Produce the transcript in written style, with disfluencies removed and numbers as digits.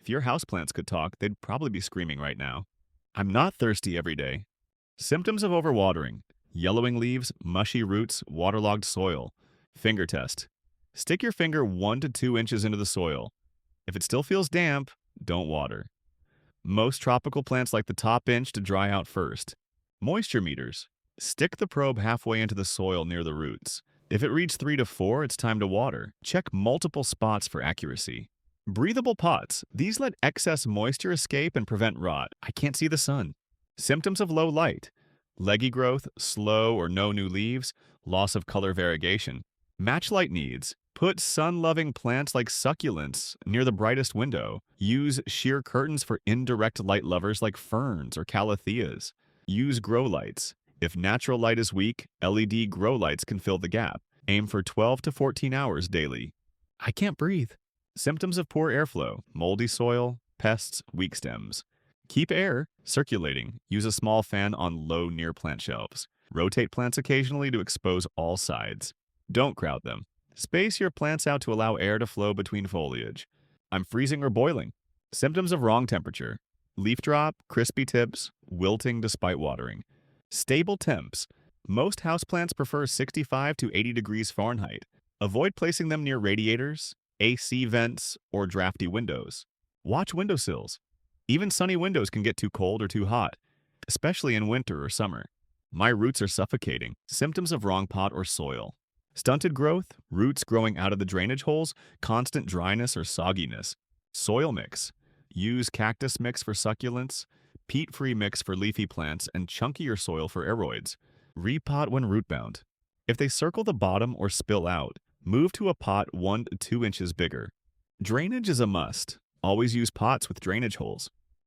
If your houseplants could talk, they'd probably be screaming right now. I'm not thirsty every day. Symptoms of overwatering: yellowing leaves, mushy roots, waterlogged soil. Finger test. Stick your finger 1 to 2 inches into the soil. If it still feels damp, don't water. Most tropical plants like the top inch to dry out first. Moisture meters. Stick the probe halfway into the soil near the roots. If it reads 3 to 4, it's time to water. Check multiple spots for accuracy. Breathable pots. These let excess moisture escape and prevent rot. I can't see the sun. Symptoms of low light: leggy growth, slow or no new leaves, loss of color variegation. Match light needs. Put sun-loving plants like succulents near the brightest window. Use sheer curtains for indirect light lovers like ferns or calatheas. Use grow lights. If natural light is weak, LED grow lights can fill the gap. Aim for 12 to 14 hours daily. I can't breathe. Symptoms of poor airflow: moldy soil, pests, weak stems. Keep air circulating. Use a small fan on low near plant shelves. Rotate plants occasionally to expose all sides. Don't crowd them. Space your plants out to allow air to flow between foliage. I'm freezing or boiling. Symptoms of wrong temperature: leaf drop, crispy tips, wilting despite watering. Stable temps. Most houseplants prefer 65 to 80 degrees Fahrenheit. Avoid placing them near radiators, AC vents, or drafty windows. Watch windowsills. Even sunny windows can get too cold or too hot, especially in winter or summer. My roots are suffocating. Symptoms of wrong pot or soil: stunted growth, roots growing out of the drainage holes, constant dryness or sogginess. Soil mix. Use cactus mix for succulents, peat-free mix for leafy plants, and chunkier soil for aeroids. Repot when root-bound. If they circle the bottom or spill out, move to a pot 1 to 2 inches bigger. Drainage is a must. Always use pots with drainage holes.